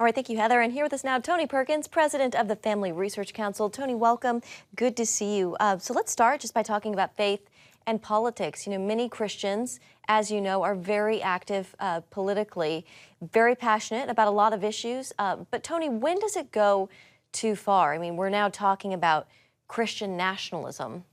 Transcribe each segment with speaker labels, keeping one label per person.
Speaker 1: All right, thank you, Heather. And here with us now, Tony Perkins, president of the Family Research Council. Tony, welcome. Good to see you. So let's start just by talking about faith and politics. You know, many Christians, as you know, are very active politically, very passionate about a lot of issues. But Tony, when does it go too far? I mean, we're now talking about Christian nationalism.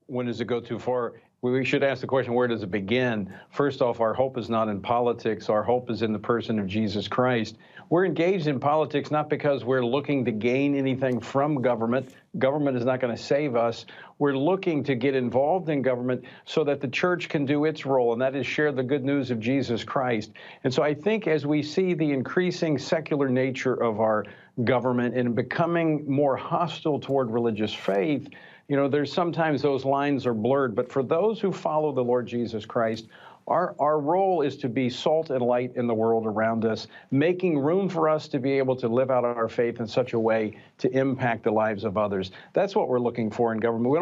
Speaker 2: When does it go too far? We should ask the question, where does it begin? First off, our hope is not in politics. Our hope is in the person of Jesus Christ. We're engaged in politics not because we're looking to gain anything from government. Government is not going to save us. We're looking to get involved in government so that the church can do its role, and that is share the good news of Jesus Christ. And so I think as we see the increasing secular nature of our government and becoming more hostile toward religious faith, you know, there's sometimes those lines are blurred. But for those who follow the Lord Jesus Christ, our role is to be salt and light in the world around us, making room for us to be able to live out our faith in such a way to impact the lives of others. That's what we're looking for in government. We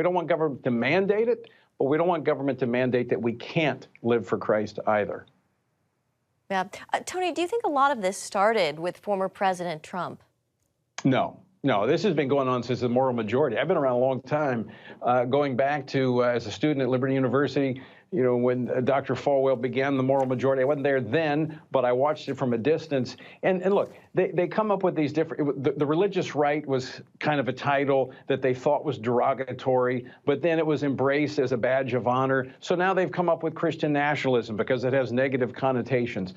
Speaker 2: don't want government to mandate it, but we don't want government to mandate that we can't live for Christ either.
Speaker 1: Yeah. Tony, do you think a lot of this started with former President Trump?
Speaker 2: No, this has been going on since the moral majority. I've been around a long time, going back to as a student at Liberty University, you know, when Dr. Falwell began the moral majority. I wasn't there then, but I watched it from a distance. And look, they come up with these different, the religious right was kind of a title that they thought was derogatory, but then it was embraced as a badge of honor. So now they've come up with Christian nationalism because it has negative connotations.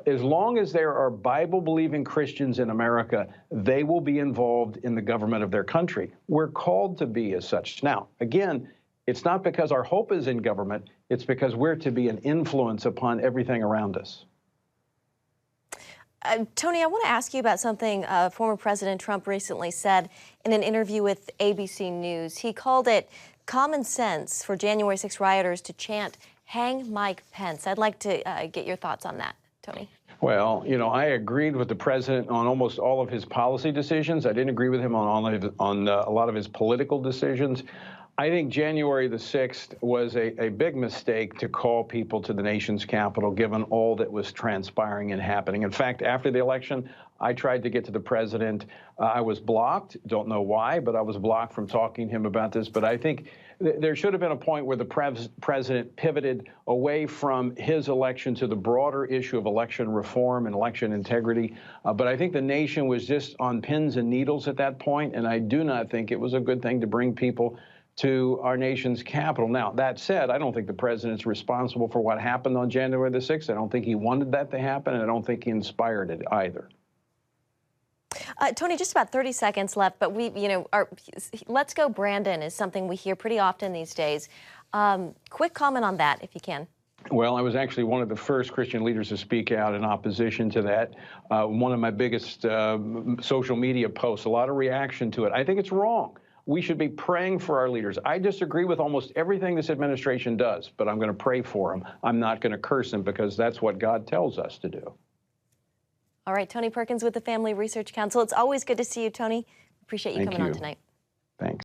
Speaker 2: As long as there are Bible-believing Christians in America, they will be involved in the government of their country. We're called to be as such. Now, again, it's not because our hope is in government, it's because we're to be an influence upon everything around us.
Speaker 1: Tony, I want to ask you about something former President Trump recently said in an interview with ABC News. He called it common sense for January 6 rioters to chant, "Hang Mike Pence." I'd like to get your thoughts on that, Tony.
Speaker 2: Well, you know, I agreed with the president on almost all of his policy decisions. I didn't agree with him on a lot of his political decisions. I think January the 6th was a big mistake to call people to the nation's capital, given all that was transpiring and happening. In fact, after the election, I tried to get to the president. I was blocked. Don't know why, but I was blocked from talking to him about this. But I think there should have been a point where the president pivoted away from his election to the broader issue of election reform and election integrity. But I think the nation was just on pins and needles at that point, and I do not think it was a good thing to bring people to our nation's capital. Now, that said, I don't think the president's responsible for what happened on January the 6th. I don't think he wanted that to happen, and I don't think he inspired it either.
Speaker 1: Tony, just about 30 seconds left, but Let's Go Brandon is something we hear pretty often these days. Quick comment on that, if you can.
Speaker 2: Well, I was actually one of the first Christian leaders to speak out in opposition to that. One of my biggest social media posts, a lot of reaction to it. I think it's wrong. We should be praying for our leaders. I disagree with almost everything this administration does, but I'm going to pray for them. I'm not going to curse them because that's what God tells us to do.
Speaker 1: All right, Tony Perkins with the Family Research Council. It's always good to see you, Tony. Appreciate you coming on tonight.
Speaker 2: Thanks.